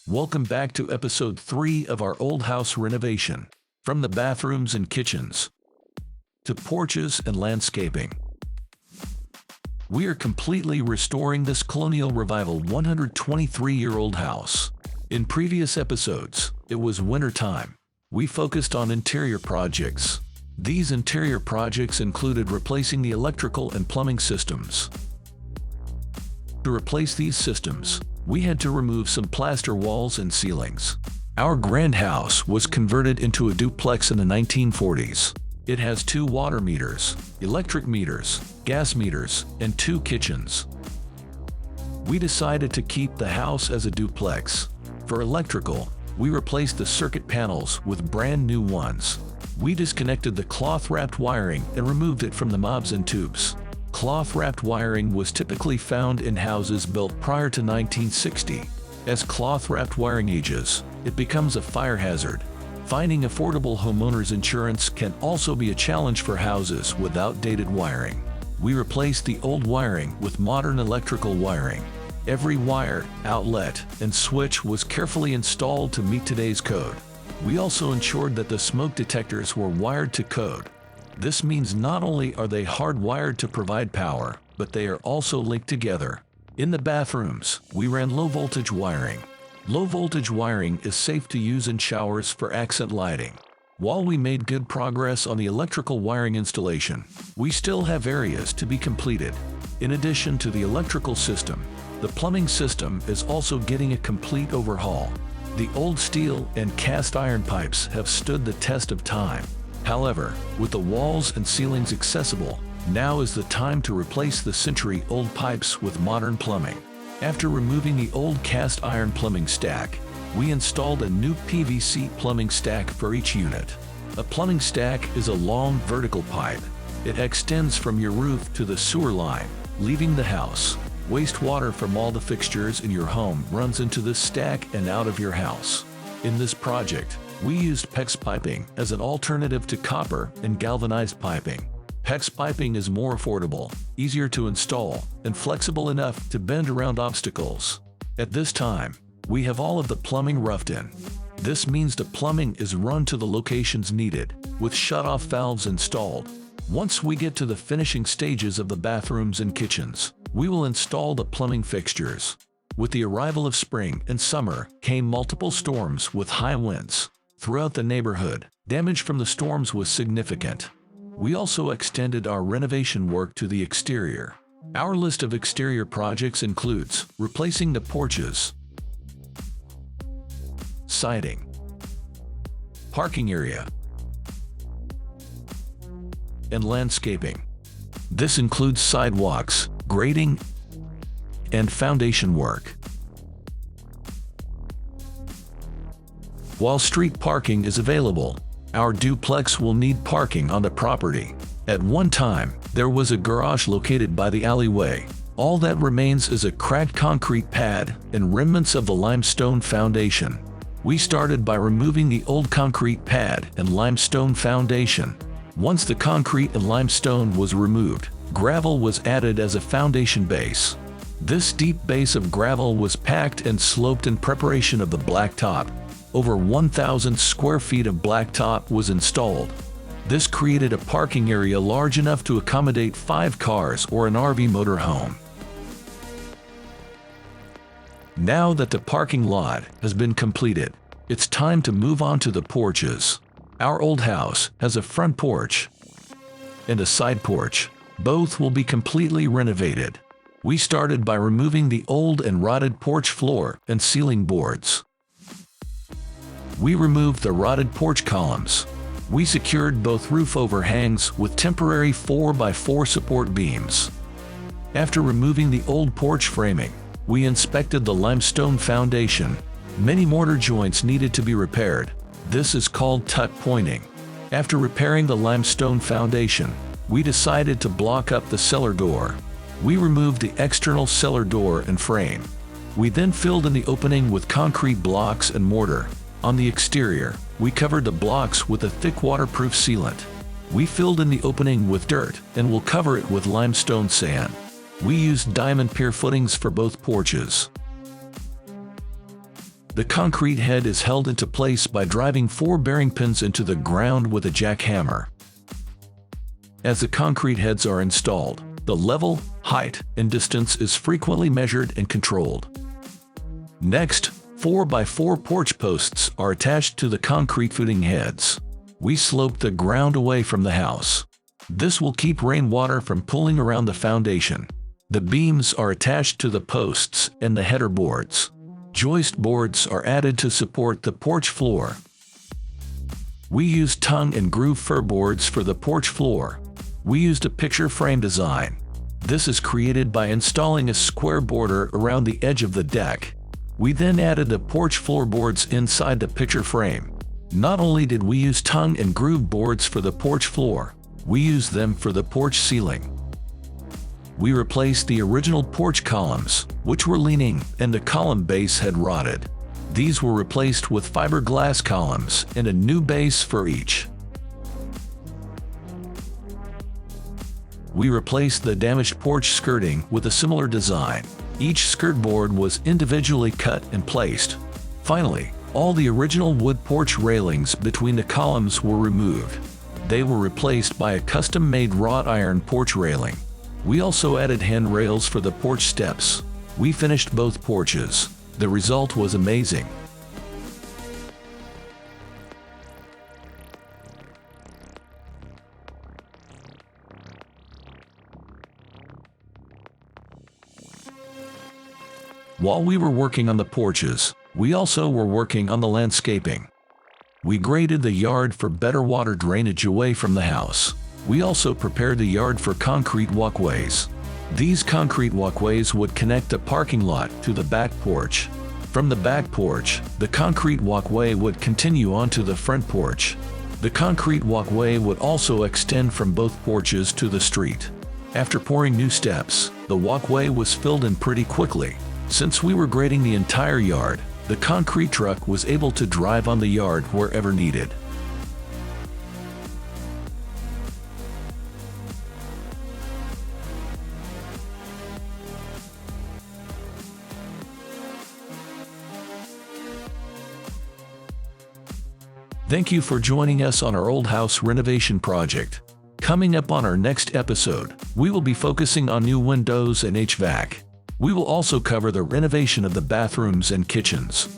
Welcome back to episode 3 of our old house renovation. From the bathrooms and kitchens to porches and landscaping, we are completely restoring this Colonial Revival 123-year-old house. In previous episodes, it was winter time. We focused on interior projects. These interior projects included replacing the electrical and plumbing systems. To replace these systems, we had to remove some plaster walls and ceilings. Our grand house was converted into a duplex in the 1940s. It has 2 water meters, electric meters, gas meters, and 2 kitchens. We decided to keep the house as a duplex. For electrical, we replaced the circuit panels with brand new ones. We disconnected the cloth-wrapped wiring and removed it from the knobs and tubes. Cloth-wrapped wiring was typically found in houses built prior to 1960. As cloth-wrapped wiring ages, it becomes a fire hazard. Finding affordable homeowners insurance can also be a challenge for houses with outdated wiring. We replaced the old wiring with modern electrical wiring. Every wire, outlet, and switch was carefully installed to meet today's code. We also ensured that the smoke detectors were wired to code. This means not only are they hardwired to provide power, but they are also linked together. In the bathrooms, we ran low-voltage wiring. Low-voltage wiring is safe to use in showers for accent lighting. While we made good progress on the electrical wiring installation, we still have areas to be completed. In addition to the electrical system, the plumbing system is also getting a complete overhaul. The old steel and cast iron pipes have stood the test of time. However, with the walls and ceilings accessible, now is the time to replace the century-old pipes with modern plumbing. After removing the old cast iron plumbing stack, we installed a new PVC plumbing stack for each unit. A plumbing stack is a long vertical pipe. It extends from your roof to the sewer line, leaving the house. Wastewater from all the fixtures in your home runs into this stack and out of your house. In this project, we used PEX piping as an alternative to copper and galvanized piping. PEX piping is more affordable, easier to install, and flexible enough to bend around obstacles. At this time, we have all of the plumbing roughed in. This means the plumbing is run to the locations needed, with shut-off valves installed. Once we get to the finishing stages of the bathrooms and kitchens, we will install the plumbing fixtures. With the arrival of spring and summer came multiple storms with high winds. Throughout the neighborhood, damage from the storms was significant. We also extended our renovation work to the exterior. Our list of exterior projects includes replacing the porches, siding, parking area, and landscaping. This includes sidewalks, grading, and foundation work. While street parking is available, our duplex will need parking on the property. At one time, there was a garage located by the alleyway. All that remains is a cracked concrete pad and remnants of the limestone foundation. We started by removing the old concrete pad and limestone foundation. Once the concrete and limestone was removed, gravel was added as a foundation base. This deep base of gravel was packed and sloped in preparation of the blacktop. Over 1,000 square feet of blacktop was installed. This created a parking area large enough to accommodate 5 cars or an RV motorhome. Now that the parking lot has been completed, it's time to move on to the porches. Our old house has a front porch and a side porch. Both will be completely renovated. We started by removing the old and rotted porch floor and ceiling boards. We removed the rotted porch columns. We secured both roof overhangs with temporary 4x4 support beams. After removing the old porch framing, we inspected the limestone foundation. Many mortar joints needed to be repaired. This is called tuck pointing. After repairing the limestone foundation, we decided to block up the cellar door. We removed the external cellar door and frame. We then filled in the opening with concrete blocks and mortar. On the exterior, we covered the blocks with a thick waterproof sealant. We filled in the opening with dirt and will cover it with limestone sand. We used diamond pier footings for both porches. The concrete head is held into place by driving 4 bearing pins into the ground with a jackhammer. As the concrete heads are installed, the level, height, and distance is frequently measured and controlled. Next, 4x4 porch posts are attached to the concrete footing heads. We slope the ground away from the house. This will keep rainwater from pooling around the foundation. The beams are attached to the posts and the header boards. Joist boards are added to support the porch floor. We used tongue and groove fir boards for the porch floor. We used a picture frame design. This is created by installing a square border around the edge of the deck. We then added the porch floorboards inside the picture frame. Not only did we use tongue and groove boards for the porch floor, we used them for the porch ceiling. We replaced the original porch columns, which were leaning and the column base had rotted. These were replaced with fiberglass columns and a new base for each. We replaced the damaged porch skirting with a similar design. Each skirt board was individually cut and placed. Finally, all the original wood porch railings between the columns were removed. They were replaced by a custom-made wrought iron porch railing. We also added handrails for the porch steps. We finished both porches. The result was amazing. While we were working on the porches, we also were working on the landscaping. We graded the yard for better water drainage away from the house. We also prepared the yard for concrete walkways. These concrete walkways would connect the parking lot to the back porch. From the back porch, the concrete walkway would continue onto the front porch. The concrete walkway would also extend from both porches to the street. After pouring new steps, the walkway was filled in pretty quickly. Since we were grading the entire yard, the concrete truck was able to drive on the yard wherever needed. Thank you for joining us on our old house renovation project. Coming up on our next episode, we will be focusing on new windows and HVAC. We will also cover the renovation of the bathrooms and kitchens.